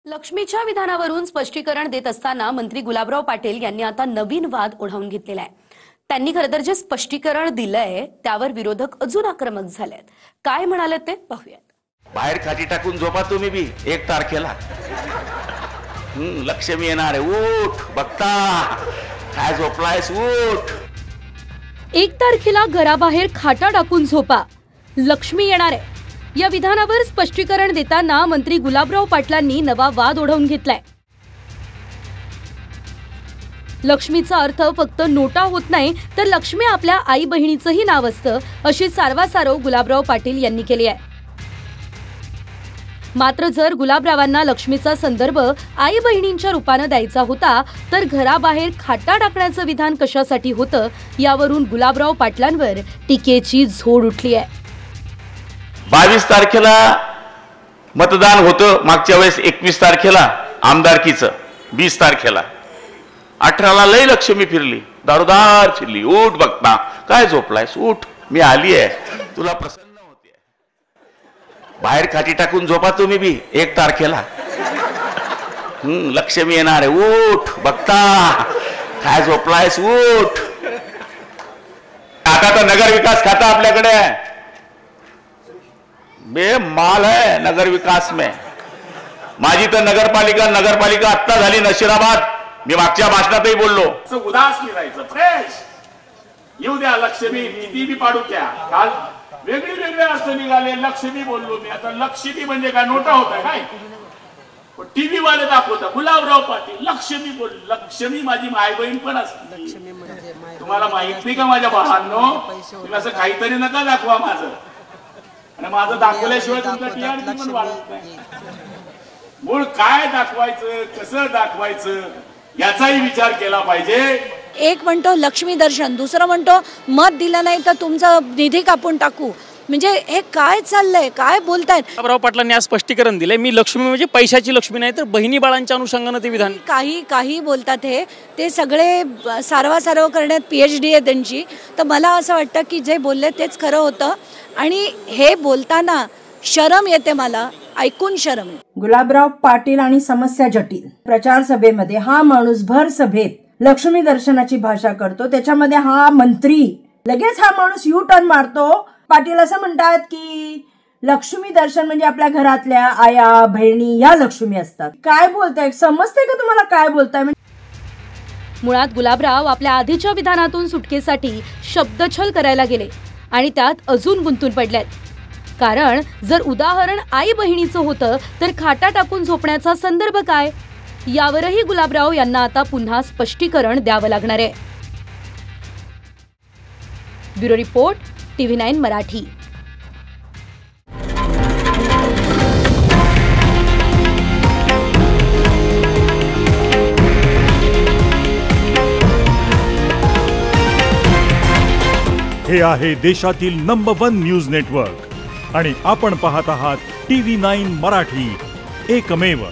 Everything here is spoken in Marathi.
लक्ष्मीच्या विधानावरून स्पष्टीकरण देत असताना मंत्री गुलाबराव पाटील यांनी आता नवीन वाद ओढावून घेतलेला आहे। त्यांनी खरं तर जे स्पष्टीकरण दिलंय त्यावर विरोधक अजून आक्रमक झालेत। काय म्हणाले ते पाहूयात। बाहेर खाटी टाकून झोपा तुम्ही बी 1 तारखेला। लक्ष्मी येणार आहे, उठ बघता काय झोपलायस, उठ। 1 तारखेला घराबाहेर खाटा टाकून झोपा, लक्ष्मी येणार आहे। या विधानावर स्पष्टीकरण देताना मंत्री गुलाबराव पाटलांनी नवा वाद ओढवून घेतलाय। लक्ष्मीचा अर्थ फक्त नोटा होत नाही तर लक्ष्मी आपल्या आई बहिणीचंही नाव असतं, अशी सारवासारव गुलाबराव पाटील यांनी केली आहे। मात्र जर गुलाबरावांना लक्ष्मीचा संदर्भ आई बहिणींच्या रूपाने द्यायचा होता तर घराबाहेर खाटा टाकण्याचं विधान कशासाठी होतं, यावरून गुलाबराव पाटलांवर टीकेची झोड उठली आहे। 22 तारखेला मतदान होतं, मागच्या वेळेस 21 तारखेला आमदारकीचं, 20 तारखेला 18ला लई लक्ष्मी फिरली, दारोदार फिरली, उठ बघता काय झोपलायस, उठ मी आली आहे, तुला प्रसन्न होते। बाहेर खाटी टाकून झोपा तुम्ही बी 1 तारखेला। लक्ष्मी येणार आहे, उठ बघता काय झोपलायस, उठ। आता तर नगर विकास खाता आपल्याकडे आहे, बेमाल है नगर विकास में। माझी तर नगरपालिका आत्ता झाली नशिराबाद, मी मागच्या भाषणातही बोललो। उदास निघायचं, फ्रेश येऊ द्या, लक्ष्मी किती बी पाडू द्या। काल वेगळे अर्थ निघाले, लक्ष्मी बोललो मी, आता लक्ष्मी म्हणजे काय नोटा होता काय? टीव्ही वाले दाखवता गुलाबराव पाटील लक्ष्मी बोल, लक्ष्मी माझी माय बहीण पण असते। तुम्हाला माहित नाही का माझ्या भावांनो, तुम्ही असं काहीतरी नका दाखवा माझं, आणि माझं दाखवल्याशिवाय तुमचा टीआरपी पण वाढत नाही। मूळ काय दाखवायचं, कसं दाखवायचं याचाही विचार केला पाहिजे। एक म्हणतो लक्ष्मी दर्शन, दुसरं म्हणतो मत दिलं नाही तर तुमचा निधी कापून टाकू। म्हणजे हे काय चाललंय, काय बोलतायत? गुलाबराव पाटलांनी आज स्पष्टीकरण दिले, मी लक्ष्मी म्हणजे पैशाची लक्ष्मी नाही तर बहिणी बाळांच्या अनुषंगाने ते विधान काही बोलतात। ते सगळे सारवासारव करण्यात PhD आहे त्यांची। तर मला असं वाटतं की जे बोलले तेच खरं होतं, आणि हे बोलताना शरम येते, मला ऐकून शरम येते। गुलाबराव पाटील आणि समस्या जटिल प्रचार सभेमध्ये हा माणूस भर सभेत लक्ष्मी दर्शनाची भाषा करतो, त्याच्यामध्ये हा मंत्री लगेच हा माणूस यू टर्न मारतो। पाटील असं म्हणतात की लक्ष्मी दर्शन म्हणजे आपल्या घरातल्या आया बहिणी या लक्ष्मी असतात। काय बोलताय, समजते का तुम्हाला काय बोलताय? मुळात गुलाबराव आपल्या आधीच्या विधानातून सुटकेसाठी शब्दछल करायला गेले आणि त्यात अजून गुंतून पडलेत। कारण जर उदाहरण आई बहिणीचं होतं तर खाटा टाकून झोपण्याचा संदर्भ काय, यावरही गुलाबराव यांना आता पुन्हा स्पष्टीकरण द्यावं लागणार आहे। Bureau report, TV9 Marathi. हे आहे देशातील नंबर 1 न्यूज नेटवर्क आणि आपण पाहत आहात TV9 मराठी, एकमेव।